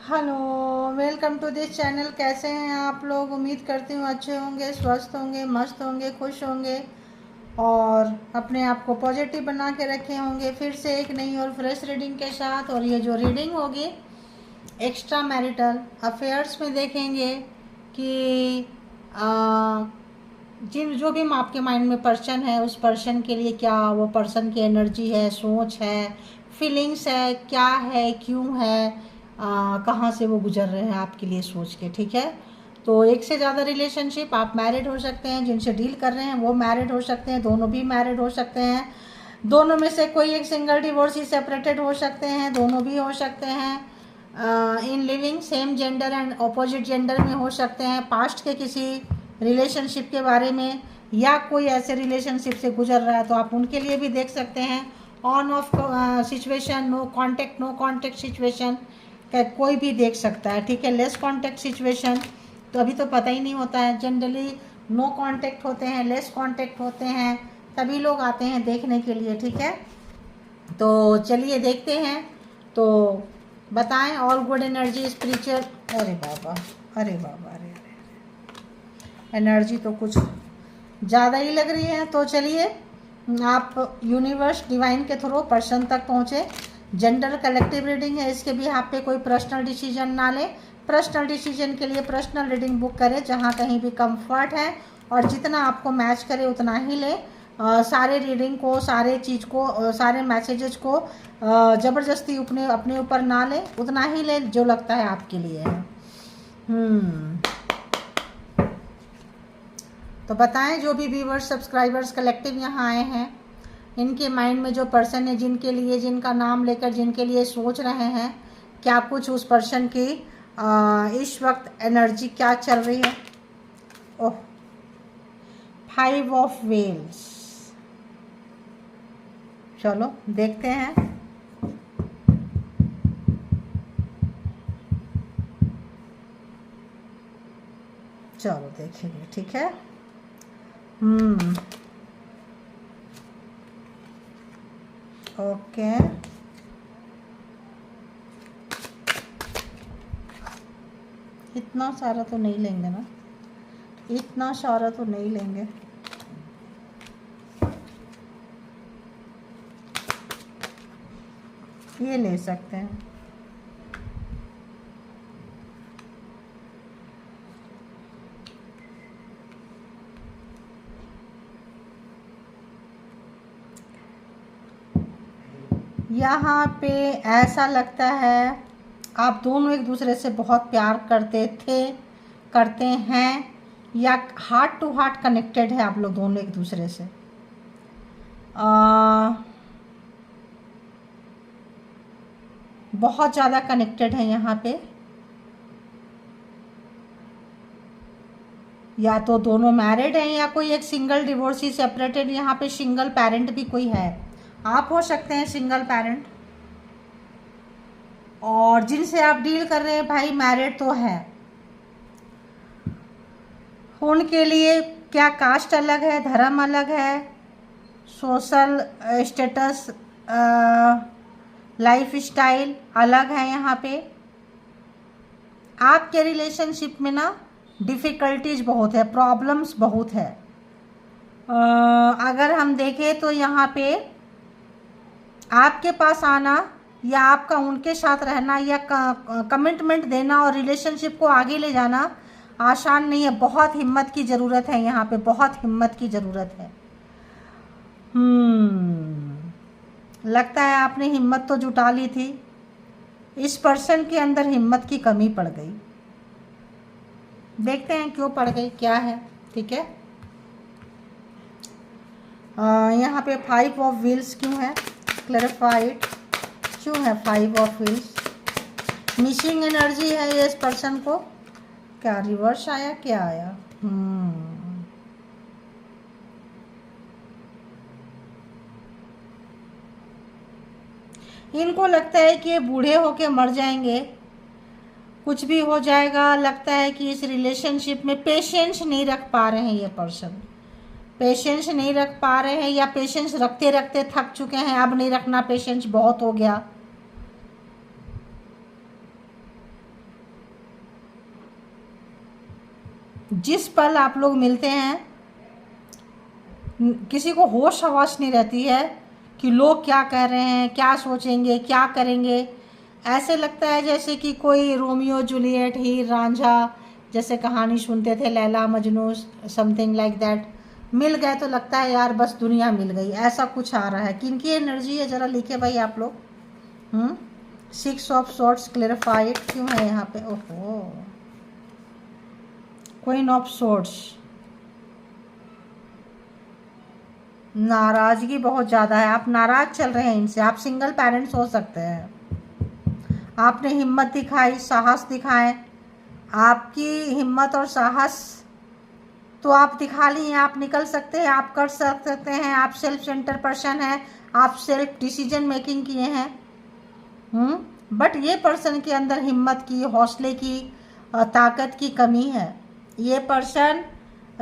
Hello, welcome to this channel. कैसे हैं आप लोग? उम्मीद करती हूँ अच्छे होंगे, स्वस्थ होंगे, मस्त होंगे, खुश होंगे और अपने आप को पॉजिटिव बना के रखे होंगे। फिर से एक नई और फ्रेश रीडिंग के साथ। और ये जो रीडिंग होगी एक्स्ट्रा मैरिटल अफेयर्स में देखेंगे कि आ, जिन जो भी आपके माइंड में पर्सन है उस पर्सन के लिए क्या वो पर्सन की एनर्जी है, सोच है, फीलिंग्स है, क्या है, क्यों है, कहाँ से वो गुजर रहे हैं आपके लिए सोच के। ठीक है, तो एक से ज़्यादा रिलेशनशिप, आप मैरिड हो सकते हैं, जिनसे डील कर रहे हैं वो मैरिड हो सकते हैं, दोनों भी मैरिड हो सकते हैं, दोनों में से कोई एक सिंगल डिवोर्सी सेपरेटेड हो सकते हैं, दोनों भी हो सकते हैं, in living same gender and opposite gender में हो सकते हैं, पास्ट के किसी रिलेशनशिप के बारे में या कोई ऐसे रिलेशनशिप से गुजर रहा है तो आप उनके लिए भी देख सकते हैं। On off situation, no contact situation, कोई भी देख सकता है। ठीक है, लेस कॉन्टेक्ट सिचुएशन तो अभी तो पता ही नहीं होता है। जनरली नो कॉन्टेक्ट होते हैं, लेस कॉन्टेक्ट होते हैं, तभी लोग आते हैं देखने के लिए। ठीक है, तो चलिए देखते हैं। तो बताएं, ऑल गुड एनर्जी स्पिरिचुअल। अरे बाबा, अरे बाबा, अरे एनर्जी तो कुछ ज़्यादा ही लग रही है। तो चलिए, आप यूनिवर्स डिवाइन के थ्रू पर्सन तक पहुँचे। जेंडर कलेक्टिव रीडिंग है, इसके भी आप पे कोई पर्सनल डिसीजन ना लें। पर्सनल डिसीजन के लिए पर्सनल रीडिंग बुक करें जहाँ कहीं भी कंफर्ट है और जितना आपको मैच करे उतना ही लें। सारे रीडिंग को, सारे चीज़ को, सारे मैसेजेस को ज़बरदस्ती अपने ऊपर ना लें, उतना ही लें जो लगता है आपके लिए है। तो बताएं, जो भी व्यूवर्स सब्सक्राइबर्स कलेक्टिव यहाँ आए हैं, इनके माइंड में जो पर्सन है, जिनके लिए, जिनका नाम लेकर जिनके लिए सोच रहे हैं, क्या कुछ उस पर्सन की इस वक्त एनर्जी क्या चल रही है। ओह, 5 ऑफ वेल्स। चलो देखते हैं। चलो देखेंगे। ठीक है, ओके, इतना सारा तो नहीं लेंगे ना, इतना सारा तो नहीं लेंगे। ये ले सकते हैं। यहाँ पे ऐसा लगता है आप दोनों एक दूसरे से बहुत प्यार करते थे, करते हैं, या हार्ट टू हार्ट कनेक्टेड है आप लोग दोनों एक दूसरे से। बहुत ज़्यादा कनेक्टेड है यहाँ पे। या तो दोनों मैरिड हैं या कोई एक सिंगल डिवोर्सी सेपरेटेड। यहाँ पे सिंगल पेरेंट भी कोई है, आप हो सकते हैं सिंगल पेरेंट। और जिनसे आप डील कर रहे हैं भाई मैरिड तो है, उनके लिए क्या कास्ट अलग है, धर्म अलग है, सोशल स्टेटस, लाइफ स्टाइल अलग है। यहाँ पे आपके रिलेशनशिप में ना डिफ़िकल्टीज बहुत है, प्रॉब्लम्स बहुत है। अगर हम देखें तो यहाँ पे आपके पास आना या आपका उनके साथ रहना या कमिटमेंट देना और रिलेशनशिप को आगे ले जाना आसान नहीं है। बहुत हिम्मत की ज़रूरत है यहाँ पे, बहुत हिम्मत की ज़रूरत है। लगता है आपने हिम्मत तो जुटा ली थी, इस पर्सन के अंदर हिम्मत की कमी पड़ गई। देखते हैं क्यों पड़ गई, क्या है। ठीक है, यहाँ पे 5 ऑफ व्हील्स क्यों है, क्लैरिफाइड क्यों है 5 ऑफ व्हील्स। मिसिंग एनर्जी है ये इस पर्सन को। क्या रिवर्स आया, क्या आया? इनको लगता है कि ये बूढ़े होके मर जाएंगे, कुछ भी हो जाएगा। लगता है कि इस रिलेशनशिप में पेशेंस नहीं रख पा रहे हैं ये पर्सन, पेशेंस नहीं रख पा रहे हैं, या पेशेंस रखते रखते थक चुके हैं, अब नहीं रखना पेशेंस, बहुत हो गया। जिस पल आप लोग मिलते हैं किसी को होश हवास नहीं रहती है कि लोग क्या कह रहे हैं, क्या सोचेंगे, क्या करेंगे। ऐसे लगता है जैसे कि कोई रोमियो जूलियट, हीर रांझा जैसे कहानी सुनते थे, Laila Majnu, something like that. मिल गए तो लगता है यार बस दुनिया मिल गई, ऐसा कुछ आ रहा है। किनकी एनर्जी है ज़रा लिखे भाई आप लोग। 6 ऑफ सॉर्ड्स क्लेरिफाइड क्यों है यहाँ पे? ओहो, क्वीन ऑफ सॉर्ड्स, नाराज़गी बहुत ज़्यादा है, आप नाराज़ चल रहे हैं इनसे। आप सिंगल पेरेंट्स हो सकते हैं। आपने हिम्मत दिखाई, साहस दिखाए, आपकी हिम्मत और साहस तो आप दिखा ली हैं। आप निकल सकते हैं, आप कर सकते हैं, आप सेल्फ सेंटर पर्सन हैं, आप सेल्फ डिसीजन मेकिंग किए हैं। बट ये पर्सन के अंदर हिम्मत की, हौसले की, ताकत की कमी है। ये पर्सन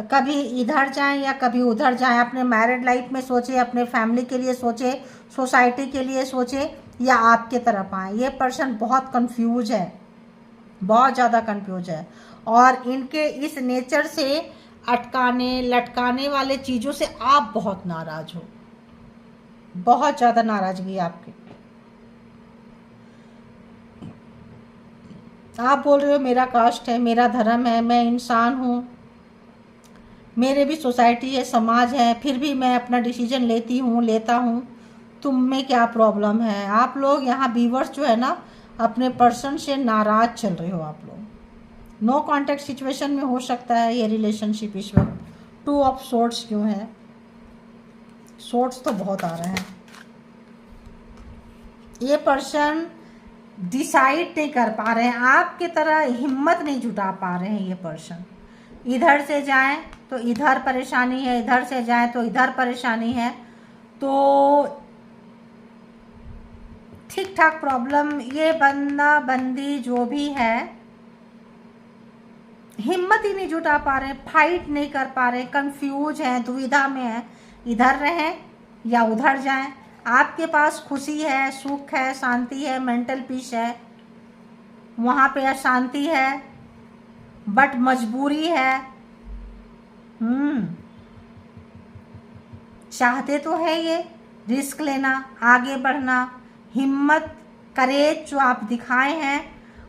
कभी इधर जाएं या कभी उधर जाएं, अपने मैरिड लाइफ में सोचे, अपने फैमिली के लिए सोचे, सोसाइटी के लिए सोचे, या आपके तरफ आए। ये पर्सन बहुत कंफ्यूज है, बहुत ज़्यादा कंफ्यूज है। और इनके इस नेचर से, अटकाने लटकाने वाले चीज़ों से आप बहुत नाराज़ हो, बहुत ज़्यादा नाराज़गी आपकी। आप बोल रहे हो मेरा कास्ट है, मेरा धर्म है, मैं इंसान हूँ, मेरे भी सोसाइटी है, समाज है, फिर भी मैं अपना डिसीजन लेता हूँ, तुम में क्या प्रॉब्लम है? आप लोग यहाँ व्यूअर्स जो है ना, अपने पर्सन से नाराज़ चल रहे हो आप लोग। नो कॉन्टैक्ट सिचुएशन में हो सकता है ये रिलेशनशिप इस वक्त। 2 ऑफ सोर्ड्स क्यों है? सोर्ड्स तो बहुत आ रहे हैं। ये पर्सन डिसाइड नहीं कर पा रहे हैं, आपकी तरह हिम्मत नहीं जुटा पा रहे हैं। ये पर्सन इधर से जाएं तो इधर परेशानी है, इधर से जाएं तो इधर परेशानी है। तो ठीक ठाक प्रॉब्लम, ये बंदा बंदी जो भी है हिम्मत ही नहीं जुटा पा रहे, फाइट नहीं कर पा रहे, कंफ्यूज हैं, दुविधा में हैं, इधर रहें या उधर जाएं। आपके पास खुशी है, सुख है, शांति है, मेंटल पीस है, वहाँ पे अशांति है, बट मजबूरी है। चाहते तो है ये रिस्क लेना, आगे बढ़ना, हिम्मत, करेज जो आप दिखाए हैं,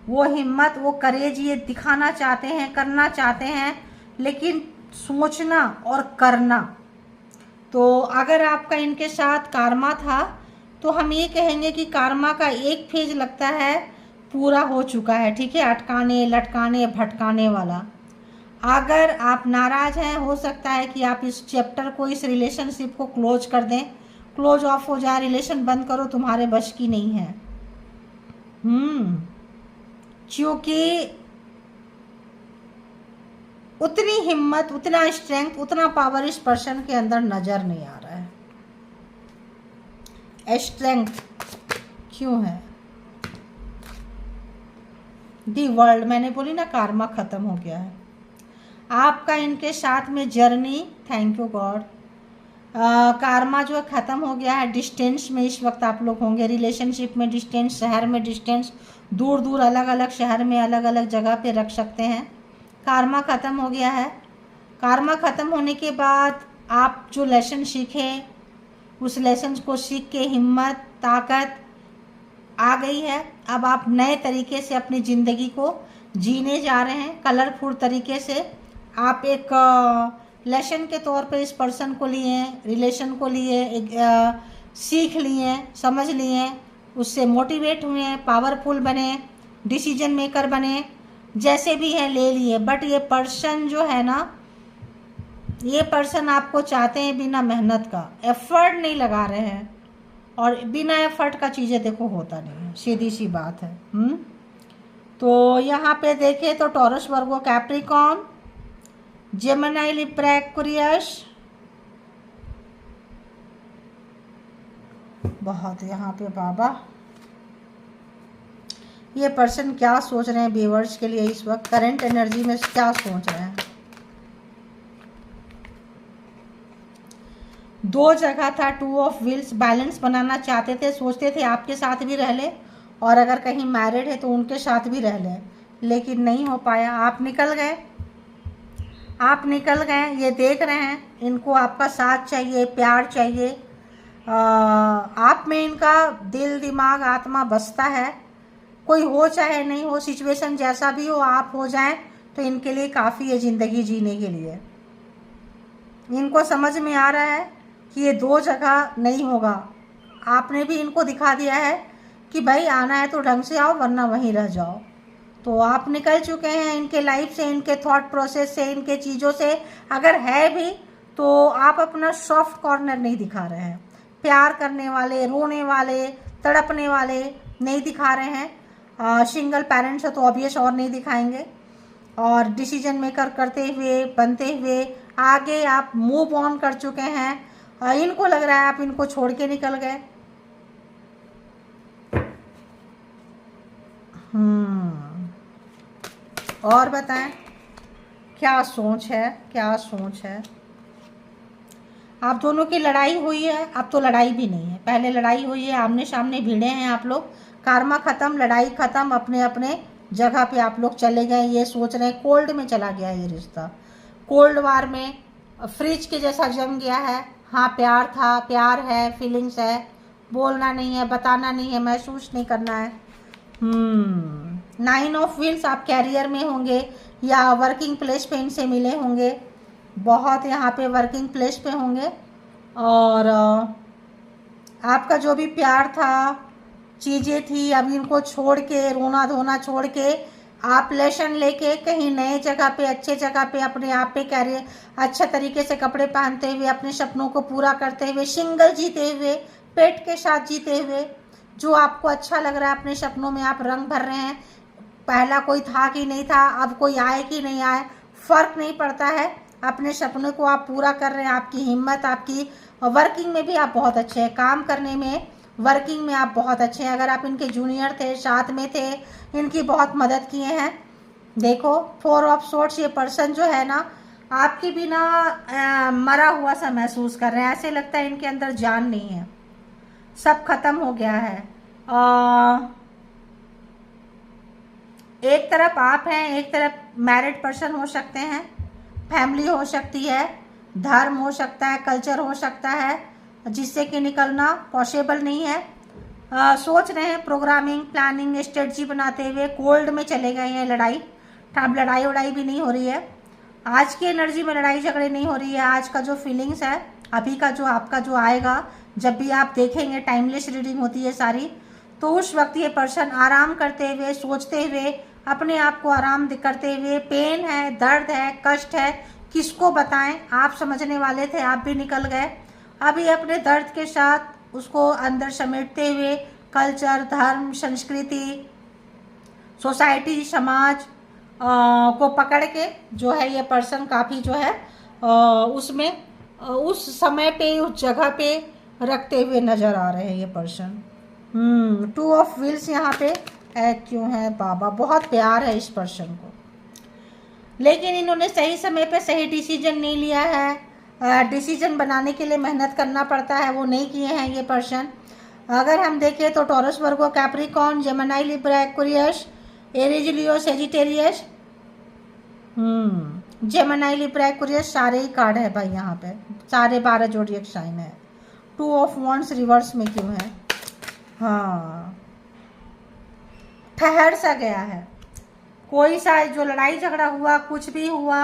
वो हिम्मत, वो करेज ये दिखाना चाहते हैं, करना चाहते हैं, लेकिन सोचना और करना। तो अगर आपका इनके साथ कार्मा था तो हम ये कहेंगे कि कार्मा का एक फेज लगता है पूरा हो चुका है, ठीक है, अटकाने लटकाने भटकाने वाला। अगर आप नाराज़ हैं, हो सकता है कि आप इस चैप्टर को, इस रिलेशनशिप को क्लोज कर दें, क्लोज ऑफ हो जाए, रिलेशन बंद करो, तुम्हारे बस की नहीं है। क्योंकि उतनी हिम्मत, उतना स्ट्रेंथ, उतना पावर इस पर्सन के अंदर नजर नहीं आ रहा है। स्ट्रेंथ क्यों है? दी वर्ल्ड, मैंने बोली ना कार्मा खत्म हो गया है आपका इनके साथ में journey. Thank you God. Karma जो है ख़त्म हो गया है। डिस्टेंस में इस वक्त आप लोग होंगे, रिलेशनशिप में डिस्टेंस, शहर में डिस्टेंस, दूर दूर अलग अलग शहर में अलग अलग जगह पे रख सकते हैं। कार्मा ख़त्म हो गया है। कार्मा ख़त्म होने के बाद आप जो लेसन सीखे, उस लेसन को सीख के हिम्मत, ताकत आ गई है। अब आप नए तरीके से अपनी ज़िंदगी को जीने जा रहे हैं, कलरफुल तरीके से। आप एक लेसन के तौर पे इस पर्सन को लिए, रिलेशन को लिए, एक सीख लिए, समझ लिए, उससे मोटिवेट हुए, पावरफुल बने, डिसीजन मेकर बने, जैसे भी है ले लिए। बट ये पर्सन जो है ना, ये पर्सन आपको चाहते हैं बिना मेहनत का, एफर्ट नहीं लगा रहे हैं, और बिना एफर्ट का चीज़ें देखो होता नहीं है, सीधी सी बात है। तो यहाँ पे देखें तो Taurus, Virgo, Capricorn, Gemini, Libra, Aquarius, बहुत यहाँ पे बाबा। ये पर्सन क्या सोच रहे हैं व्यूअर्स के लिए इस वक्त, करंट एनर्जी में क्या सोच रहे हैं? 2 जगह था, 2 ऑफ व्हील्स, बैलेंस बनाना चाहते थे, सोचते थे आपके साथ भी रह ले, और अगर कहीं मैरिड है तो उनके साथ भी रह ले, लेकिन नहीं हो पाया। आप निकल गए, आप निकल गए, ये देख रहे हैं, इनको आपका साथ चाहिए, प्यार चाहिए। आप में इनका दिल दिमाग आत्मा बसता है। कोई हो चाहे नहीं हो, सिचुएशन जैसा भी हो, आप हो जाएं तो इनके लिए काफ़ी है ज़िंदगी जीने के लिए। इनको समझ में आ रहा है कि ये दो जगह नहीं होगा। आपने भी इनको दिखा दिया है कि भाई आना है तो ढंग से आओ, वरना वहीं रह जाओ। तो आप निकल चुके हैं इनके लाइफ से, इनके थॉट प्रोसेस से, इनके चीज़ों से। अगर है भी तो आप अपना सॉफ्ट कॉर्नर नहीं दिखा रहे हैं। प्यार करने वाले, रोने वाले, तड़पने वाले नहीं दिखा रहे हैं। सिंगल पेरेंट्स है तो ऑब्वियस और नहीं दिखाएंगे। और डिसीजन मेकर करते हुए, बनते हुए आगे आप मूव ऑन कर चुके हैं। इनको लग रहा है आप इनको छोड़ के निकल गए। और बताएं क्या सोच है, क्या सोच है। आप दोनों की लड़ाई हुई है, अब तो लड़ाई भी नहीं है। पहले लड़ाई हुई है, आमने सामने भिड़े हैं आप लोग। कार्मा ख़त्म, लड़ाई ख़त्म, अपने अपने जगह पे आप लोग चले गए। ये सोच रहे हैं कोल्ड में चला गया ये रिश्ता, कोल्ड वार में फ्रिज के जैसा जम गया है। हाँ प्यार था, प्यार है, फीलिंग्स है, बोलना नहीं है, बताना नहीं है, महसूस नहीं करना है। 9 ऑफ व्हील्स, आप कैरियर में होंगे या वर्किंग प्लेस पे इनसे मिले होंगे। बहुत यहाँ पे वर्किंग प्लेस पे होंगे। और आपका जो भी प्यार था, चीज़ें थी, अब इनको छोड़ के, रोना धोना छोड़ के आप लेसन लेके कहीं नए जगह पे, अच्छे जगह पे, अपने आप पे कैरियर अच्छे तरीके से कपड़े पहनते हुए, अपने सपनों को पूरा करते हुए, सिंगल जीते हुए, पेट के साथ जीते हुए, जो आपको अच्छा लग रहा है अपने सपनों में आप रंग भर रहे हैं। पहला कोई था कि नहीं था, अब कोई आए कि नहीं आए, फ़र्क नहीं पड़ता है। अपने सपनों को आप पूरा कर रहे हैं। आपकी हिम्मत, आपकी वर्किंग में भी आप बहुत अच्छे हैं, काम करने में, वर्किंग में आप बहुत अच्छे हैं। अगर आप इनके जूनियर थे, साथ में थे, इनकी बहुत मदद किए हैं। देखो 4 ऑफ सोर्ट्स, ये पर्सन जो है ना आपकी बिना मरा हुआ सा महसूस कर रहे हैं। ऐसे लगता है इनके अंदर जान नहीं है, सब खत्म हो गया है। एक तरफ आप हैं, एक तरफ मैरिड पर्सन हो सकते हैं, फैमिली हो सकती है, धर्म हो सकता है, कल्चर हो सकता है, जिससे कि निकलना पॉसिबल नहीं है। सोच रहे हैं, प्रोग्रामिंग, प्लानिंग, स्ट्रेटजी बनाते हुए कोल्ड में चले गए हैं। लड़ाई, अब लड़ाई वड़ाई भी नहीं हो रही है। आज की एनर्जी में लड़ाई झगड़े नहीं हो रही है। आज का जो फीलिंग्स है, अभी का जो आपका जो आएगा, जब भी आप देखेंगे, टाइमलेस रीडिंग होती है सारी, तो उस वक्त ये पर्सन आराम करते हुए, सोचते हुए, अपने आप को आराम करते हुए, पेन है, दर्द है, कष्ट है, किसको बताएं। आप समझने वाले थे, आप भी निकल गए। अभी अपने दर्द के साथ उसको अंदर समेटते हुए, कल्चर, धर्म, संस्कृति, सोसाइटी, समाज को पकड़ के जो है ये पर्सन काफ़ी जो है उसमें उस समय पे, उस जगह पे रखते हुए नज़र आ रहे हैं ये पर्सन। 2 ऑफ व्हील्स यहाँ पे क्यों है बाबा, बहुत प्यार है इस पर्सन को, लेकिन इन्होंने सही समय पे सही डिसीजन नहीं लिया है। डिसीजन बनाने के लिए मेहनत करना पड़ता है, वो नहीं किए हैं ये पर्सन। अगर हम देखें तो Taurus, Virgo, Capricorn, Gemini, Libra, Aquarius, Aries, Leo, Sagittarius, Gemini, Libra, Aquarius, सारे ही कार्ड है भाई यहाँ पे, सारे 12 जोडिएक साइन है। 2 ऑफ वॉन्ड्स रिवर्स में क्यों है? हाँ, ठहर सा गया है। कोई सा जो लड़ाई झगड़ा हुआ, कुछ भी हुआ,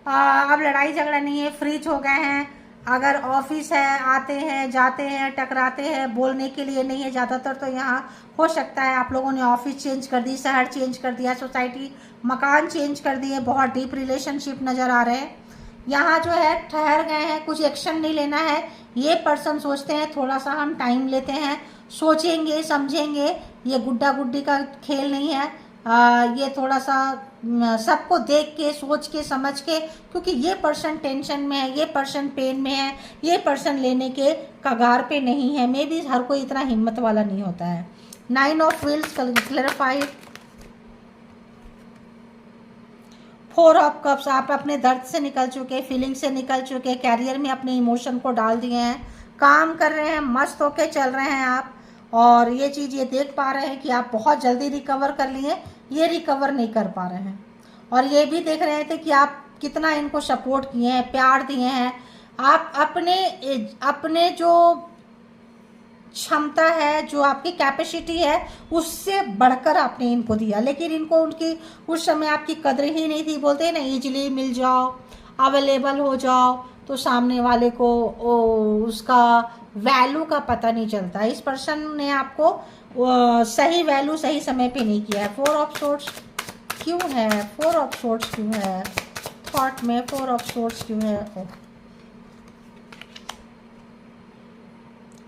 अब लड़ाई झगड़ा नहीं है, फ्रीज हो गए हैं। अगर ऑफिस है, आते हैं, जाते हैं, टकराते हैं, बोलने के लिए नहीं है ज़्यादातर। तो यहाँ हो सकता है आप लोगों ने ऑफिस चेंज कर दी, शहर चेंज कर दिया, सोसाइटी, मकान चेंज कर दिए, बहुत डीप रिलेशनशिप नज़र आ रहे हैं। यहाँ जो है ठहर गए हैं, कुछ एक्शन नहीं लेना है। ये पर्सन सोचते हैं थोड़ा सा हम टाइम लेते हैं, सोचेंगे, समझेंगे। ये गुड्डा गुड्डी का खेल नहीं है। ये थोड़ा सा सबको देख के, सोच के, समझ के, क्योंकि ये पर्सन टेंशन में है, ये पर्सन पेन में है, ये पर्सन लेने के कगार पे नहीं है। मे बी हर कोई इतना हिम्मत वाला नहीं होता है। 9 of wheels clarified. 4 of cups, आप अपने दर्द से निकल चुके, फीलिंग से निकल चुके, कैरियर में अपने इमोशन को डाल दिए हैं, काम कर रहे हैं, मस्त होके चल रहे हैं आप। और ये चीज़ ये देख पा रहे हैं कि आप बहुत जल्दी रिकवर कर लिए, ये रिकवर नहीं कर पा रहे हैं। और ये भी देख रहे थे कि आप कितना इनको सपोर्ट किए हैं, प्यार दिए हैं। आप अपने जो क्षमता है, जो आपकी कैपेसिटी है, उससे बढ़कर आपने इनको दिया, लेकिन इनको उनकी उस समय आपकी कदर ही नहीं थी। बोलते हैं ना, इजीली मिल जाओ, अवेलेबल हो जाओ, तो सामने वाले को उसका वैल्यू का पता नहीं चलता। इस पर्सन ने आपको सही वैल्यू सही समय पे नहीं किया है। 4 ऑफ सोर्ड्स क्यों है? 4 ऑफ सोर्ड्स क्यों है थॉट में? 4 ऑफ सोर्ड्स क्यों है?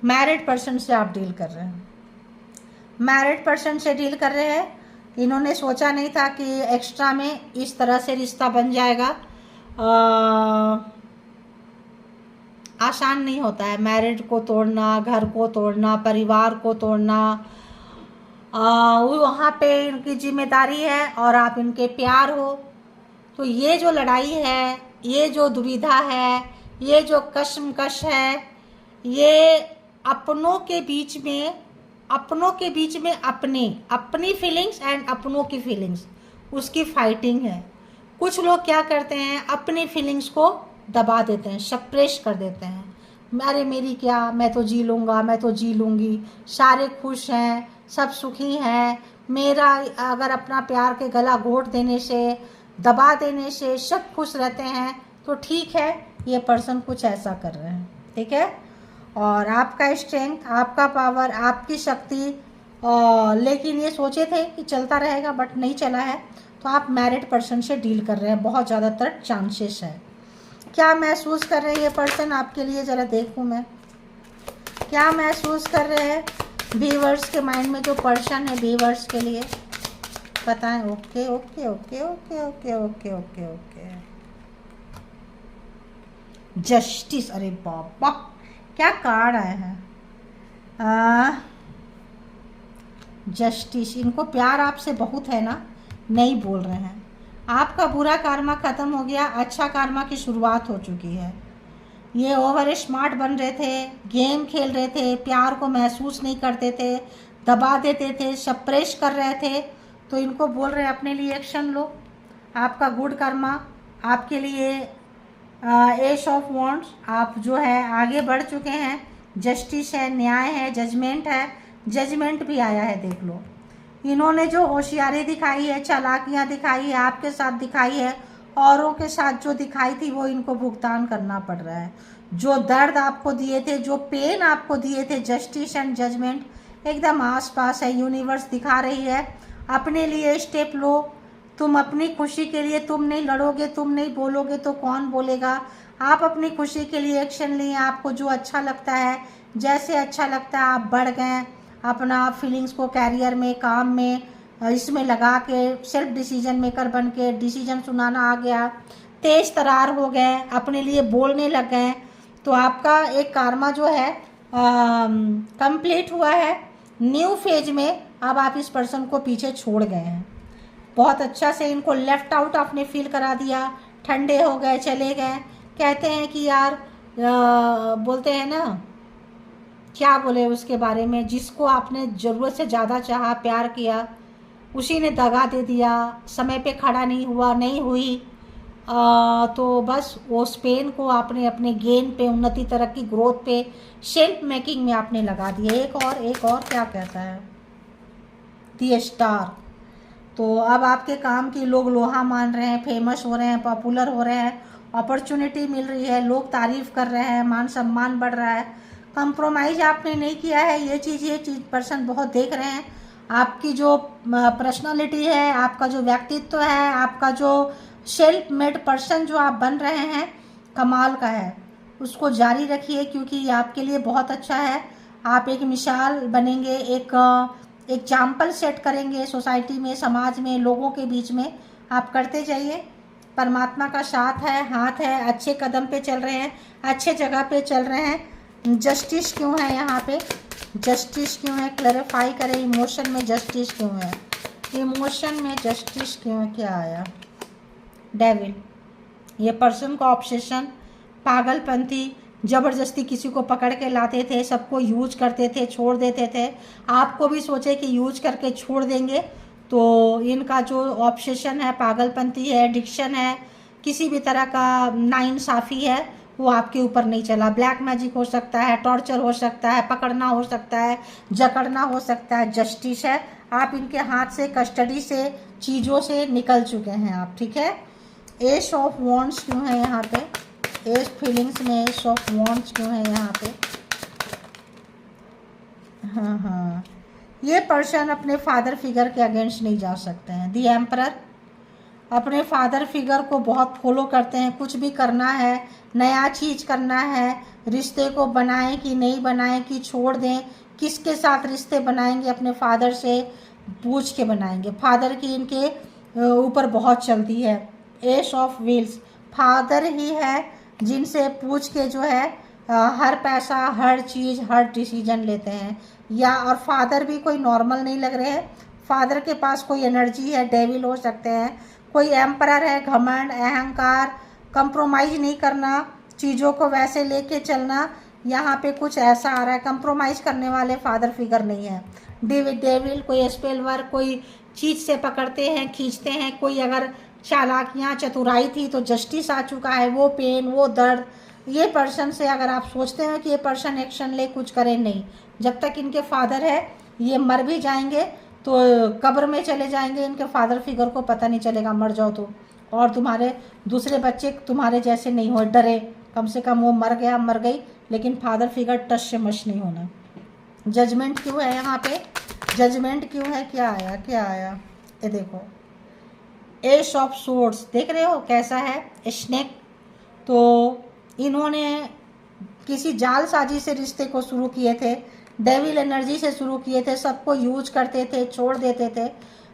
मैरिड पर्सन से आप डील कर रहे हैं, मैरिड पर्सन से डील कर रहे हैं। इन्होंने सोचा नहीं था कि एक्स्ट्रा में इस तरह से रिश्ता बन जाएगा। आसान नहीं होता है मैरिड को तोड़ना, घर को तोड़ना, परिवार को तोड़ना। वहाँ पे इनकी जिम्मेदारी है और आप इनके प्यार हो। तो ये जो लड़ाई है, ये जो दुविधा है, ये जो कश्मकश है, ये अपनों के बीच में अपनी फीलिंग्स एंड अपनों की फीलिंग्स, उसकी फाइटिंग है। कुछ लोग क्या करते हैं, अपनी फीलिंग्स को दबा देते हैं, सप्रेस कर देते हैं। अरे मेरी क्या, मैं तो जी लूँगा, मैं तो जी लूँगी, सारे खुश हैं, सब सुखी हैं, मेरा अगर अपना प्यार के गला घोट देने से, दबा देने से सब खुश रहते हैं, तो ठीक है, ये पर्सन कुछ ऐसा कर रहे हैं, ठीक है। और आपका स्ट्रेंथ, आपका पावर, आपकी शक्ति, लेकिन ये सोचे थे कि चलता रहेगा, बट नहीं चला है। तो आप मैरिड पर्सन से डील कर रहे हैं, बहुत ज़्यादातर चांसेस है। क्या महसूस कर रहे हैं ये पर्सन आपके लिए, ज़रा देखूं मैं, क्या महसूस कर रहे हैं व्यूअर्स के माइंड में? जो पर्सन है व्यूअर्स के लिए बताएं। Okay okay okay okay okay okay okay okay justice, अरे बाबा क्या कार्ड आया है। जस्टिस, इनको प्यार आपसे बहुत है ना, नहीं बोल रहे हैं। आपका बुरा कर्मा ख़त्म हो गया, अच्छा कर्मा की शुरुआत हो चुकी है। ये ओवर स्मार्ट बन रहे थे, गेम खेल रहे थे, प्यार को महसूस नहीं करते थे, दबा देते थे, सप्रेस कर रहे थे। तो इनको बोल रहे हैं अपने लिए एक्शन लो। आपका गुड कर्मा आपके लिए एस ऑफ वॉन्ड्स, आप जो है आगे बढ़ चुके हैं। जस्टिस है, न्याय है, जजमेंट है, जजमेंट भी आया है। देख लो, इन्होंने जो होशियारी दिखाई है, चालाकियाँ दिखाई है, आपके साथ दिखाई है, औरों के साथ जो दिखाई थी, वो इनको भुगतान करना पड़ रहा है। जो दर्द आपको दिए थे, जो पेन आपको दिए थे, जस्टिस एंड जजमेंट एकदम आसपास है। यूनिवर्स दिखा रही है अपने लिए स्टेप लो। तुम अपनी खुशी के लिए तुम नहीं लड़ोगे, तुम नहीं बोलोगे तो कौन बोलेगा। आप अपनी खुशी के लिए एक्शन लिए। आपको जो अच्छा लगता है, जैसे अच्छा लगता है, आप बढ़ गए अपना फीलिंग्स को कैरियर में, काम में, इसमें लगा के सेल्फ डिसीजन मेकर बन के डिसीजन सुनाना आ गया, तेज तरार हो गए, अपने लिए बोलने लग गए। तो आपका एक कार्मा जो है कंप्लीट हुआ है। न्यू फेज में अब आप इस पर्सन को पीछे छोड़ गए हैं। बहुत अच्छा से इनको लेफ्ट आउट आपने फील करा दिया, ठंडे हो गए, चले गए। कहते हैं कि यार बोलते हैं ना, क्या बोले उसके बारे में, जिसको आपने ज़रूरत से ज़्यादा चाहा, प्यार किया, उसी ने दगा दे दिया, समय पे खड़ा नहीं हुआ, नहीं हुई। तो बस वो स्पेन को आपने अपने गेन पे, उन्नति, तरक्की, ग्रोथ पे, सेल्फ मेकिंग में आपने लगा दिया। एक और क्या कहता है, दी स्टार। तो अब आपके काम की लोग लोहा मान रहे हैं, फेमस हो रहे हैं, पॉपुलर हो रहे हैं, अपॉर्चुनिटी मिल रही है, लोग तारीफ़ कर रहे हैं, मान सम्मान बढ़ रहा है। कंप्रोमाइज़ आपने नहीं किया है, ये चीज़ पर्सन बहुत देख रहे हैं। आपकी जो पर्सनालिटी है, आपका जो व्यक्तित्व है, आपका जो सेल्फ मेड पर्सन जो आप बन रहे हैं, कमाल का है। उसको जारी रखिए, क्योंकि ये आपके लिए बहुत अच्छा है। आप एक मिसाल बनेंगे, एक एग्जाम्पल सेट करेंगे सोसाइटी में, समाज में, लोगों के बीच में। आप करते जाइए, परमात्मा का साथ है, हाथ है, अच्छे कदम पे चल रहे हैं, अच्छे जगह पे चल रहे हैं। जस्टिस क्यों है यहाँ पे, जस्टिस क्यों है, क्लैरिफाई करें। इमोशन में जस्टिस क्यों है, इमोशन में जस्टिस क्यों है, क्या आया, डेविल। ये पर्सन का ऑब्सेशन, पागलपंथी, ज़बरदस्ती किसी को पकड़ के लाते थे, सबको यूज करते थे, छोड़ देते थे। आपको भी सोचे कि यूज करके छोड़ देंगे। तो इनका जो ऑब्सेशन है, पागलपंथी है, एडिक्शन है, किसी भी तरह का नाइंसाफ़ी है वो आपके ऊपर नहीं चला। ब्लैक मैजिक हो सकता है, टॉर्चर हो सकता है, पकड़ना हो सकता है, जकड़ना हो सकता है, जस्टिस है। आप इनके हाथ से, कस्टडी से, चीज़ों से निकल चुके हैं आप, ठीक है। एस ऑफ वॉन्ड्स क्यों है यहाँ पे? एस फीलिंग्स में एस ऑफ वॉन्ड्स क्यों है यहाँ पे? हाँ हाँ, ये पर्सन अपने फादर फिगर के अगेंस्ट नहीं जा सकते हैं। दी एम्परर अपने फादर फिगर को बहुत फॉलो करते हैं। कुछ भी करना है, नया चीज़ करना है, रिश्ते को बनाएं कि नहीं बनाएं, कि छोड़ दें, किसके साथ रिश्ते बनाएंगे, अपने फादर से पूछ के बनाएंगे। फादर की इनके ऊपर बहुत चलती है। एस ऑफ व्हील्स, फादर ही है जिनसे पूछ के जो है हर पैसा, हर चीज़, हर डिसीजन लेते हैं। या और फादर भी कोई नॉर्मल नहीं लग रहे हैं। फादर के पास कोई एनर्जी है, डेविल हो सकते हैं। कोई एम्परर है, घमंड, अहंकार, कंप्रोमाइज़ नहीं करना, चीज़ों को वैसे लेके चलना। यहाँ पे कुछ ऐसा आ रहा है, कंप्रोमाइज़ करने वाले फादर फिगर नहीं है। डेविल कोई स्पेल वर्क, कोई चीज़ से पकड़ते हैं, खींचते हैं। कोई अगर चालाकियाँ, चतुराई थी तो जस्टिस आ चुका है। वो पेन, वो दर्द, ये पर्सन से अगर आप सोचते हैं कि ये पर्सन एक्शन ले, कुछ करे, नहीं। जब तक इनके फादर है, ये मर भी जाएंगे तो कब्र में चले जाएंगे, इनके फादर फिगर को पता नहीं चलेगा, मर जाओ तो। और तुम्हारे दूसरे बच्चे तुम्हारे जैसे नहीं हो, डरे, कम से कम वो मर गया, मर गई, लेकिन फादर फिगर टच से मश नहीं होना। जजमेंट क्यों है यहाँ पे? जजमेंट क्यों है? क्या आया, क्या आया? ये देखो, एस ऑफ सोर्ड्स, देख रहे हो कैसा है? स्नेक। तो इन्होंने किसी जालसाजी से रिश्ते को शुरू किए थे, डेविल एनर्जी से शुरू किए थे, सबको यूज करते थे, छोड़ देते थे,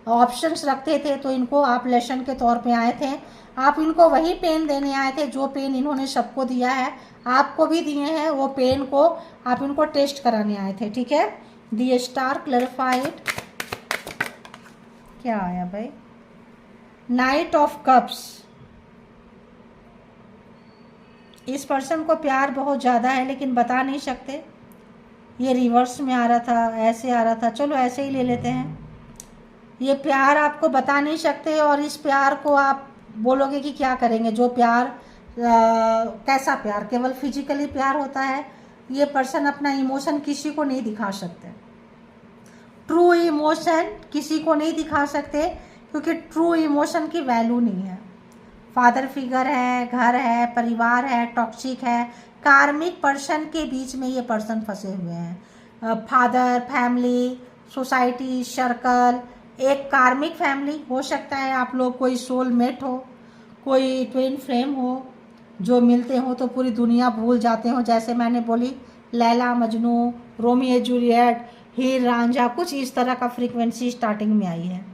ऑप्शंस रखते थे। तो इनको आप लेसन के तौर पे आए थे। आप इनको वही पेन देने आए थे जो पेन इन्होंने सबको दिया है, आपको भी दिए हैं। वो पेन को आप इनको टेस्ट कराने आए थे, ठीक है। दी स्टार क्लैरिफाइड, क्या आया भाई? Night of cups. इस पर्सन को प्यार बहुत ज़्यादा है लेकिन बता नहीं सकते। ये रिवर्स में आ रहा था, ऐसे आ रहा था, चलो ऐसे ही ले लेते हैं। ये प्यार आपको बता नहीं सकते और इस प्यार को आप बोलोगे कि क्या करेंगे। जो प्यार कैसा प्यार? केवल फिजिकली प्यार होता है। ये पर्सन अपना इमोशन किसी को नहीं दिखा सकते। ट्रू इमोशन किसी को नहीं दिखा सकते क्योंकि ट्रू इमोशन की वैल्यू नहीं है। फादर फिगर है, घर है, परिवार है, टॉक्सिक है, कार्मिक पर्सन के बीच में ये पर्सन फंसे हुए हैं। फादर, फैमिली, सोसाइटी, सर्कल, एक कार्मिक फैमिली हो सकता है। आप लोग कोई सोलमेट हो, कोई ट्विन फ्लेम हो, जो मिलते हो तो पूरी दुनिया भूल जाते हो। जैसे मैंने बोली, लैला मजनू, रोमियो जूलियट, हीर रांझा, कुछ इस तरह का फ्रीक्वेंसी स्टार्टिंग में आई है।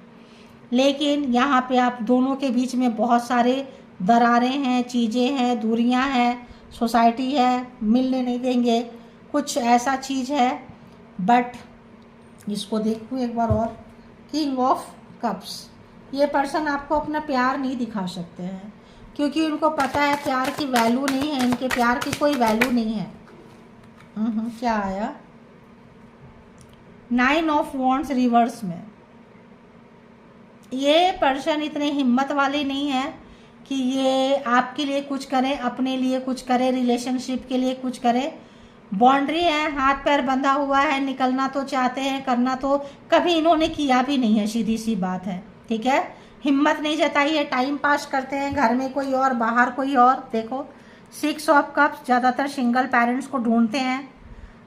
लेकिन यहाँ पे आप दोनों के बीच में बहुत सारे दरारें हैं, चीज़ें हैं, दूरियां हैं, सोसाइटी है, मिलने नहीं देंगे, कुछ ऐसा चीज़ है। बट इसको देखूँ एक बार और, किंग ऑफ कप्स। ये पर्सन आपको अपना प्यार नहीं दिखा सकते हैं क्योंकि उनको पता है प्यार की वैल्यू नहीं है, इनके प्यार की कोई वैल्यू नहीं है। क्या आया? नाइन ऑफ वॉन्ड्स रिवर्स में। ये पर्सन इतने हिम्मत वाले नहीं है कि ये आपके लिए कुछ करें, अपने लिए कुछ करें, रिलेशनशिप के लिए कुछ करें। बाउंड्री है, हाथ पैर बंधा हुआ है, निकलना तो चाहते हैं, करना तो कभी इन्होंने किया भी नहीं है, सीधी सी बात है, ठीक है। हिम्मत नहीं जताई है, टाइम पास करते हैं, घर में कोई और, बाहर कोई और। देखो, 6 ऑफ कप्स, ज़्यादातर सिंगल पेरेंट्स को ढूंढते हैं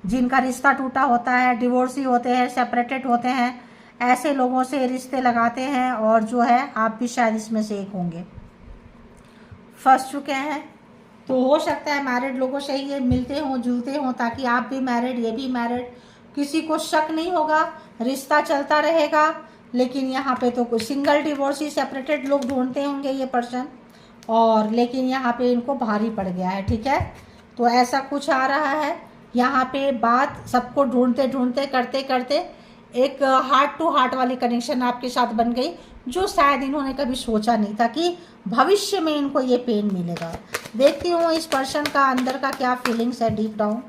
जिनका रिश्ता टूटा होता है, डिवोर्सी होते हैं, सेपरेटेड होते हैं, ऐसे लोगों से रिश्ते लगाते हैं। और जो है आप भी शायद इसमें से एक होंगे, फंस चुके हैं। तो हो सकता है मैरिड लोगों से ये मिलते हों, जुलते हों, ताकि आप भी मैरिड, ये भी मैरिड, किसी को शक नहीं होगा, रिश्ता चलता रहेगा। लेकिन यहाँ पे तो कुछ सिंगल, डिवोर्सी, सेपरेटेड लोग ढूंढते होंगे ये पर्सन, और लेकिन यहाँ पे इनको भारी पड़ गया है, ठीक है। तो ऐसा कुछ आ रहा है यहाँ पे। बात सबको ढूंढते ढूंढते, करते करते एक हार्ट टू हार्ट वाली कनेक्शन आपके साथ बन गई, जो शायद इन्होंने कभी सोचा नहीं था कि भविष्य में इनको ये पेन मिलेगा। देखती हूँ इस पर्सन का अंदर का क्या फीलिंग्स है, डीप डाउन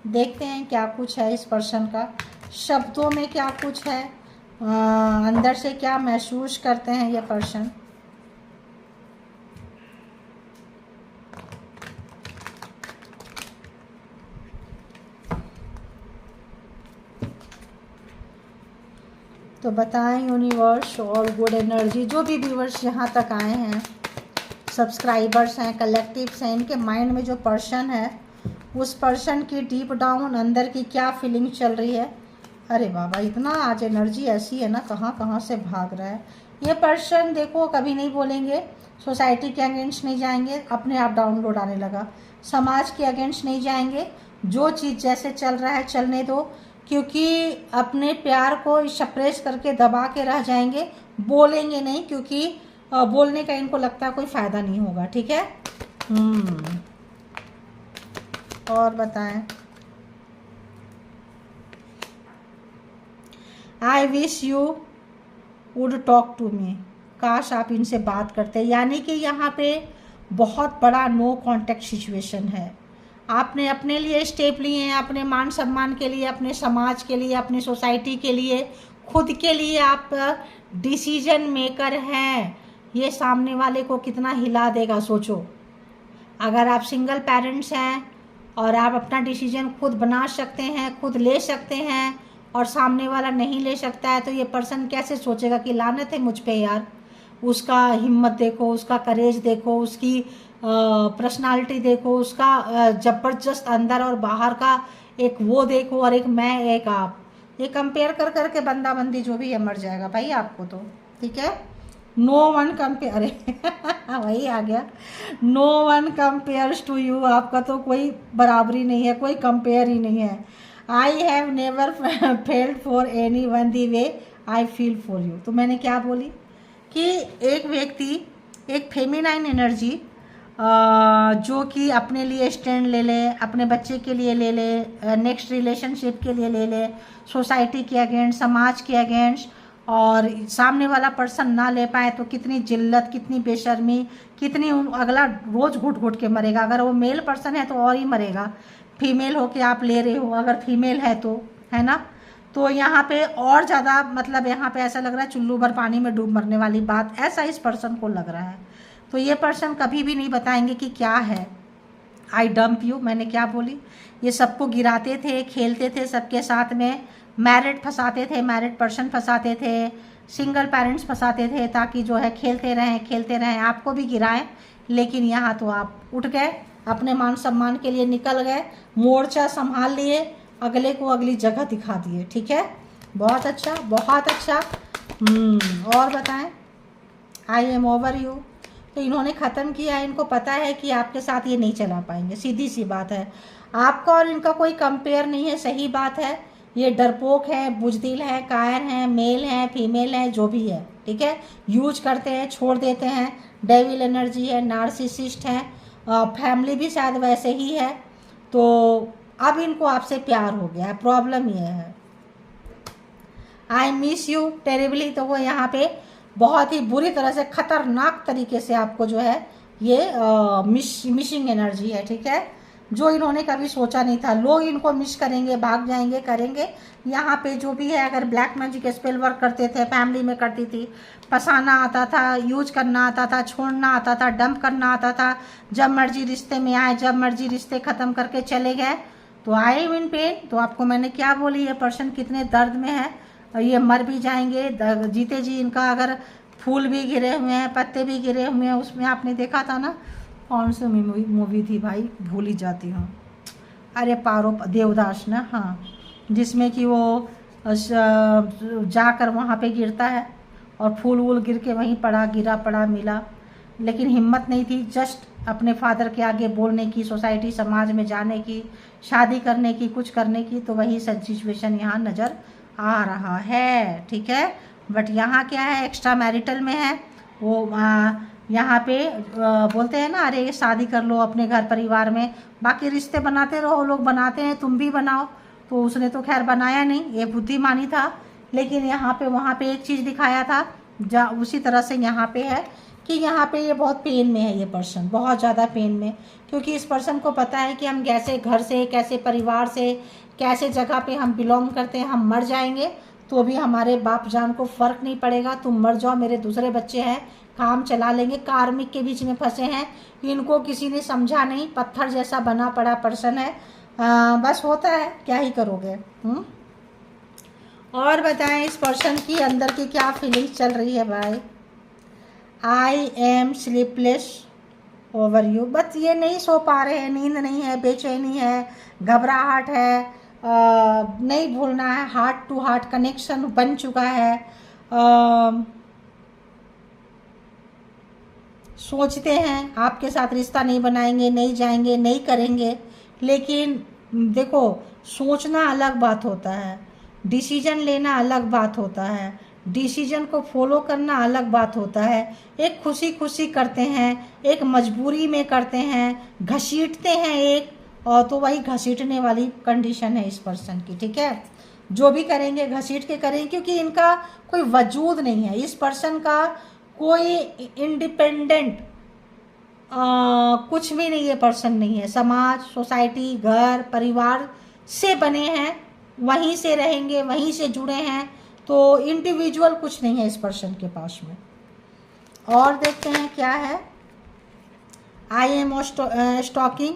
देखते हैं क्या कुछ है इस पर्सन का, शब्दों में क्या कुछ है, अंदर से क्या महसूस करते हैं ये पर्सन। तो बताएं यूनिवर्स और गुड एनर्जी, जो भी व्यूवर्स यहाँ तक आए हैं, सब्सक्राइबर्स हैं, कलेक्टिव्स हैं, इनके माइंड में जो पर्सन है उस पर्सन की डीप डाउन अंदर की क्या फीलिंग चल रही है। अरे बाबा, इतना आज एनर्जी ऐसी है ना, कहाँ कहाँ से भाग रहा है ये पर्सन। देखो कभी नहीं बोलेंगे, सोसाइटी के अगेंस्ट नहीं जाएंगे, अपने आप डाउनलोड आने लगा। समाज के अगेंस्ट नहीं जाएंगे, जो चीज़ जैसे चल रहा है चलने दो, क्योंकि अपने प्यार को सप्रेस करके दबा के रह जाएंगे, बोलेंगे नहीं, क्योंकि बोलने का इनको लगता है कोई फ़ायदा नहीं होगा। ठीक है। और बताएं। I wish you would talk to me, काश आप इनसे बात करते। यानी कि यहाँ पे बहुत बड़ा नो कांटेक्ट सिचुएशन है। आपने अपने लिए स्टेप लिए हैं, अपने मान सम्मान के लिए, अपने समाज के लिए, अपनी सोसाइटी के लिए, खुद के लिए आप डिसीजन मेकर हैं। ये सामने वाले को कितना हिला देगा सोचो। अगर आप सिंगल पेरेंट्स हैं और आप अपना डिसीजन खुद बना सकते हैं, खुद ले सकते हैं, और सामने वाला नहीं ले सकता है, तो ये पर्सन कैसे सोचेगा कि लानत है मुझ पे यार। उसका हिम्मत देखो, उसका करेज देखो, उसकी पर्सनालिटी देखो, उसका ज़बरदस्त अंदर और बाहर का एक वो देखो, और एक मैं एक आप, ये कंपेयर कर करके बंदा बंदी जो भी है मर जाएगा भाई आपको तो। ठीक है। नो वन कंपेयर, अरे वही आ गया, no one compares to you. आपका तो कोई बराबरी नहीं है, कोई कंपेयर ही नहीं है। I have never failed for any one the way I feel for you. तो मैंने क्या बोली कि एक व्यक्ति, एक फेमिनाइन एनर्जी जो कि अपने लिए स्टैंड ले ले, अपने बच्चे के लिए ले ले, नेक्स्ट रिलेशनशिप के लिए ले ले, सोसाइटी के अगेंस्ट, समाज के अगेंस्ट, और सामने वाला पर्सन ना ले पाए तो कितनी जिल्लत, कितनी बेशर्मी, कितनी अगला रोज़ घुट घुट के मरेगा। अगर वो मेल पर्सन है तो और ही मरेगा, फीमेल हो के आप ले रहे हो, अगर फीमेल है तो, है ना। तो यहाँ पे और ज़्यादा मतलब यहाँ पे ऐसा लग रहा है चुल्लू भर पानी में डूब मरने वाली बात, ऐसा इस पर्सन को लग रहा है। तो ये पर्सन कभी भी नहीं बताएंगे कि क्या है। आई डम्प यू, मैंने क्या बोली। ये सबको गिराते थे, खेलते थे सबके साथ में, मैरिड फंसाते थे, मैरिड पर्सन फंसाते थे, सिंगल पेरेंट्स फंसाते थे, ताकि जो है खेलते रहें, आपको भी गिराएं। लेकिन यहाँ तो आप उठ गए, अपने मान सम्मान के लिए निकल गए, मोर्चा संभाल लिए, अगले को अगली जगह दिखा दिए। ठीक है। बहुत अच्छा, बहुत अच्छा। और बताएं। I am over you. तो इन्होंने ख़त्म किया, इनको पता है कि आपके साथ ये नहीं चला पाएंगे, सीधी सी बात है। आपका और इनका कोई कंपेयर नहीं है, सही बात है। ये डरपोक है, बुजदिल है, कायर हैं, मेल हैं, फीमेल हैं, जो भी है। ठीक है। यूज करते हैं, छोड़ देते हैं, डेविल एनर्जी है, नार्सिसिस्ट है, फैमिली भी शायद वैसे ही है। तो अब इनको आपसे प्यार हो गया है, प्रॉब्लम ये है। आई मिस यू टेरिबली, तो वो यहाँ पे बहुत ही बुरी तरह से खतरनाक तरीके से आपको जो है ये मिसिंग एनर्जी है। ठीक है। जो इन्होंने कभी सोचा नहीं था, लोग इनको मिस करेंगे, भाग जाएंगे, करेंगे। यहाँ पे जो भी है, अगर ब्लैक मैजिक स्पेल वर्क करते थे, फैमिली में करती थी, फंसाना आता था, यूज करना आता था, छोड़ना आता था, डंप करना आता था, जब मर्जी रिश्ते में आए, जब मर्जी रिश्ते ख़त्म करके चले गए, तो आए इन पेन। तो आपको मैंने क्या बोली, ये पर्सन कितने दर्द में है, और ये मर भी जाएंगे जीते जी। इनका अगर फूल भी गिरे हुए हैं, पत्ते भी गिरे हुए हैं, उसमें आपने देखा था ना, कौन सी मूवी थी भाई, भूल ही जाती हूँ। अरे पारो देवदास ना, हाँ, जिसमें कि वो जाकर वहाँ पे गिरता है और फूल वूल गिर के वहीं पड़ा, गिरा पड़ा मिला, लेकिन हिम्मत नहीं थी जस्ट अपने फादर के आगे बोलने की, सोसाइटी समाज में जाने की, शादी करने की, कुछ करने की। तो वही सिचुएशन यहाँ नज़र आ रहा है। ठीक है। बट यहाँ क्या है, एक्स्ट्रा मैरिटल में है वो। यहाँ पे बोलते हैं ना, अरे शादी कर लो अपने घर परिवार में, बाकी रिश्ते बनाते रहो, लोग बनाते हैं, तुम भी बनाओ। तो उसने तो खैर बनाया नहीं, ये बुद्धिमानी था। लेकिन यहाँ पे वहाँ पे एक चीज़ दिखाया था, उसी तरह से यहाँ पे है कि यहाँ पे ये बहुत पेन में है, ये पर्सन बहुत ज़्यादा पेन में, क्योंकि इस पर्सन को पता है कि हम कैसे घर से, कैसे परिवार से, कैसे जगह पे हम बिलोंग करते हैं। हम मर जाएंगे तो भी हमारे बाप जान को फ़र्क नहीं पड़ेगा, तुम मर जाओ, मेरे दूसरे बच्चे हैं, काम चला लेंगे। कार्मिक के बीच में फंसे हैं, इनको किसी ने समझा नहीं, पत्थर जैसा बना पड़ा पर्सन है। बस होता है, क्या ही करोगे। और बताएं इस पर्सन की अंदर की क्या फीलिंग्स चल रही है भाई। I am sleepless over you, बस ये नहीं सो पा रहे हैं, नींद नहीं है, बेचैनी है, घबराहट है, नहीं भूलना है, हार्ट टू हार्ट कनेक्शन बन चुका है। सोचते हैं आपके साथ रिश्ता नहीं बनाएंगे, नहीं जाएंगे, नहीं करेंगे, लेकिन देखो सोचना अलग बात होता है, डिसीजन लेना अलग बात होता है, डिसीजन को फॉलो करना अलग बात होता है। एक खुशी खुशी करते हैं, एक मजबूरी में करते हैं, घसीटते हैं एक, और तो वही घसीटने वाली कंडीशन है इस पर्सन की, ठीक है। जो भी करेंगे घसीट के करेंगे, क्योंकि इनका कोई वजूद नहीं है, इस पर्सन का कोई इंडिपेंडेंट कुछ भी नहीं है, पर्सन नहीं है। समाज, सोसाइटी, घर, परिवार से बने हैं, वहीं से रहेंगे, वहीं से जुड़े हैं, तो इंडिविजुअल कुछ नहीं है इस पर्सन के पास में। और देखते हैं क्या है। I am stalking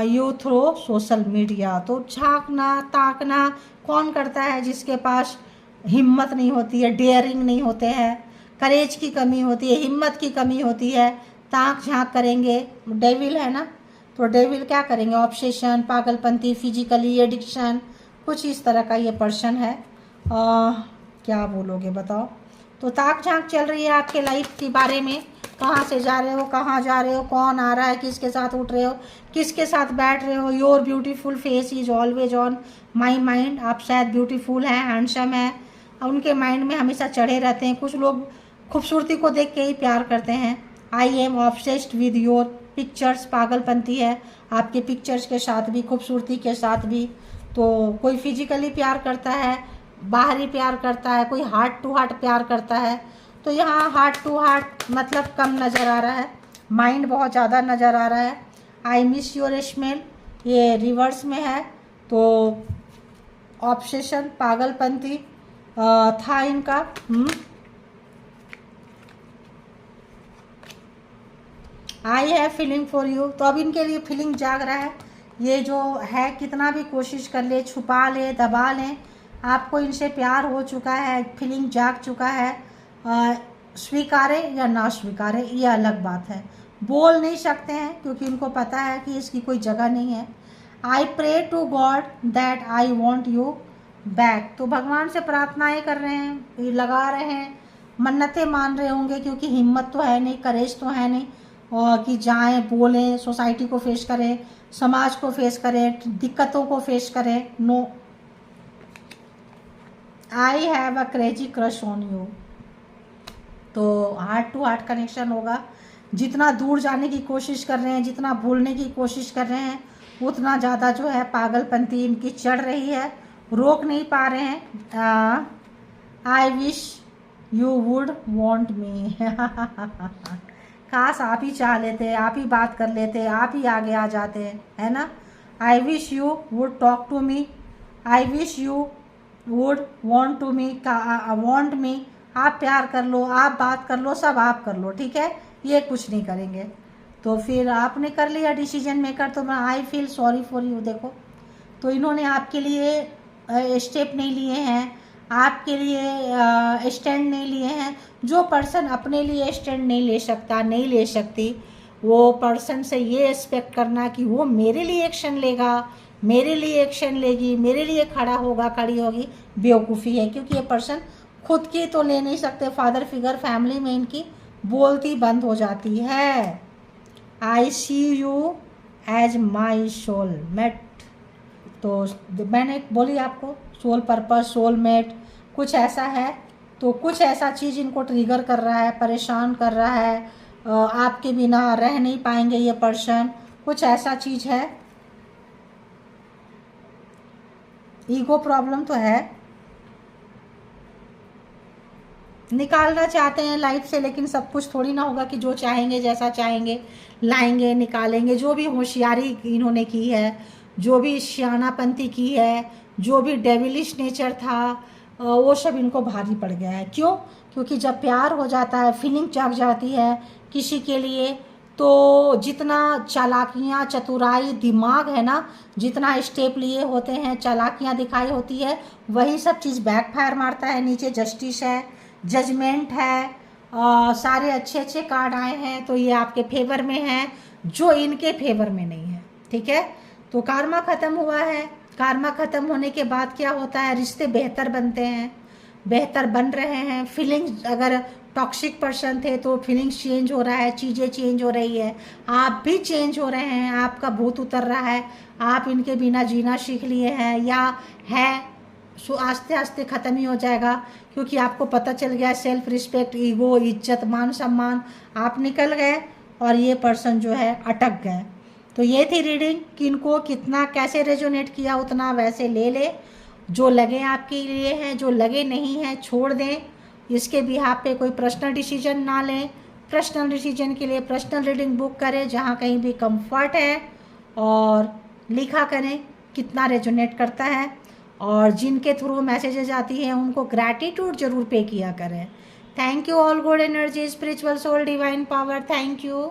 you through social media, तो झांकना ताकना कौन करता है जिसके पास हिम्मत नहीं होती है, डेयरिंग नहीं होते हैं, करेज की कमी होती है, हिम्मत की कमी होती है, ताक झांक करेंगे। डेविल है ना, तो डेविल क्या करेंगे, ऑब्सेशन, पागलपंती, फिजिकली एडिक्शन, कुछ इस तरह का ये पर्सन है। क्या बोलोगे बताओ। तो ताक झांक चल रही है आपके लाइफ के बारे में, कहाँ से जा रहे हो, कहाँ जा रहे हो, कौन आ रहा है, किसके साथ उठ रहे हो, किसके साथ बैठ रहे हो। Your beautiful face is always on my mind, आप शायद ब्यूटीफुल हैं, हैंडसम हैं, उनके माइंड में हमेशा चढ़े रहते हैं। कुछ लोग खूबसूरती को देख के ही प्यार करते हैं। I am obsessed with your pictures, पागलपंती है आपके पिक्चर्स के साथ भी, खूबसूरती के साथ भी। तो कोई फिजिकली प्यार करता है, बाहरी प्यार करता है, कोई हार्ट टू हार्ट प्यार करता है। तो यहाँ हार्ट टू हार्ट मतलब कम नज़र आ रहा है, माइंड बहुत ज़्यादा नज़र आ रहा है। आई मिस योर स्मेल, ये रिवर्स में है, तो ऑब्सेशन, पागलपंती था इनका। आई है फीलिंग फॉर यू, तो अब इनके लिए फीलिंग जाग रहा है। ये जो है कितना भी कोशिश कर ले, छुपा ले, दबा लें, आपको इनसे प्यार हो चुका है, फीलिंग जाग चुका है। स्वीकारे या ना स्वीकारे ये अलग बात है, बोल नहीं सकते हैं क्योंकि इनको पता है कि इसकी कोई जगह नहीं है। I pray to God that I want you back, तो भगवान से प्रार्थनाएं कर रहे हैं, लगा रहे हैं, मन्नतें मान रहे होंगे, क्योंकि हिम्मत तो है नहीं, करेज तो है नहीं, और कि जाएं बोलें, सोसाइटी को फेस करें, समाज को फेस करें, दिक्कतों को फेस करें। No, I have a crazy crush on you, तो हार्ट टू हार्ट कनेक्शन होगा। जितना दूर जाने की कोशिश कर रहे हैं, जितना भूलने की कोशिश कर रहे हैं, उतना ज़्यादा जो है पागलपंती इनकी चढ़ रही है, रोक नहीं पा रहे हैं। आई wish you would want me, काश आप ही चाह लेते, आप ही बात कर लेते, आप ही आगे आ जाते, है ना। I wish you would talk to me, I wish you would want to me, want me, आप प्यार कर लो, आप बात कर लो, सब आप कर लो, ठीक है, ये कुछ नहीं करेंगे। तो फिर आपने कर लिया डिसीजन मेकर, तो मैं I feel sorry for you. देखो, तो इन्होंने आपके लिए स्टेप नहीं लिए हैं, आपके लिए स्टैंड नहीं लिए हैं। जो पर्सन अपने लिए स्टैंड नहीं ले सकता, नहीं ले सकती, वो पर्सन से ये एक्सपेक्ट करना कि वो मेरे लिए एक्शन लेगा, मेरे लिए एक्शन लेगी, मेरे लिए खड़ा होगा, खड़ी होगी, बेवकूफ़ी है। क्योंकि ये पर्सन खुद की तो ले नहीं सकते, फादर फिगर फैमिली में इनकी बोलती बंद हो जाती है। आई सी यू एज माई सोलमेट, तो मैंने बोली आपको सोल पर्पस, सोलमेट कुछ ऐसा है। तो कुछ ऐसा चीज़ इनको ट्रिगर कर रहा है, परेशान कर रहा है, आपके बिना रह नहीं पाएंगे ये पर्सन, कुछ ऐसा चीज़ है। ईगो प्रॉब्लम तो है, निकालना चाहते हैं लाइफ से, लेकिन सब कुछ थोड़ी ना होगा कि जो चाहेंगे जैसा चाहेंगे लाएंगे, निकालेंगे। जो भी होशियारी इन्होंने की है, जो भी सियानापंती की है, जो भी डेविलिश नेचर था, वो सब इनको भारी पड़ गया है। क्यों? क्योंकि जब प्यार हो जाता है, फीलिंग जाग जाती है किसी के लिए, तो जितना चालाकियाँ, चतुराई, दिमाग है ना, जितना स्टेप लिए होते हैं, चालाकियाँ दिखाई होती है, वही सब चीज़ बैकफायर मारता है। नीचे जस्टिस है, जजमेंट है, सारे अच्छे अच्छे कार्ड आए हैं, तो ये आपके फेवर में है, जो इनके फेवर में नहीं है। ठीक है, तो कार्मा ख़त्म हुआ है। कार्मा ख़त्म होने के बाद क्या होता है, रिश्ते बेहतर बनते हैं, बेहतर बन रहे हैं। फीलिंग्स, अगर टॉक्सिक पर्सन थे तो फीलिंग्स चेंज हो रहा है, चीज़ें चेंज हो रही है, आप भी चेंज हो रहे हैं, आपका भूत उतर रहा है, आप इनके बिना जीना सीख लिए हैं या है, सो आस्ते आस्ते ख़त्म ही हो जाएगा, क्योंकि आपको पता चल गया सेल्फ रिस्पेक्ट, ईगो, इज्जत, मान सम्मान, आप निकल गए और ये पर्सन जो है अटक गए। तो ये थी रीडिंग कि इनको कितना कैसे रेजोनेट किया, उतना वैसे ले ले, जो लगे आपके लिए हैं, जो लगे नहीं हैं छोड़ दें। इसके बिहाफ पे कोई पर्सनल डिसीजन ना लें। पर्सनल डिसीजन के लिए पर्सनल रीडिंग बुक करें, जहाँ कहीं भी कंफर्ट है, और लिखा करें कितना रेजोनेट करता है, और जिनके थ्रू मैसेजेस आती हैं उनको ग्रैटिट्यूड जरूर पे किया करें। Thank you all good energy, spiritual soul, divine power, thank you.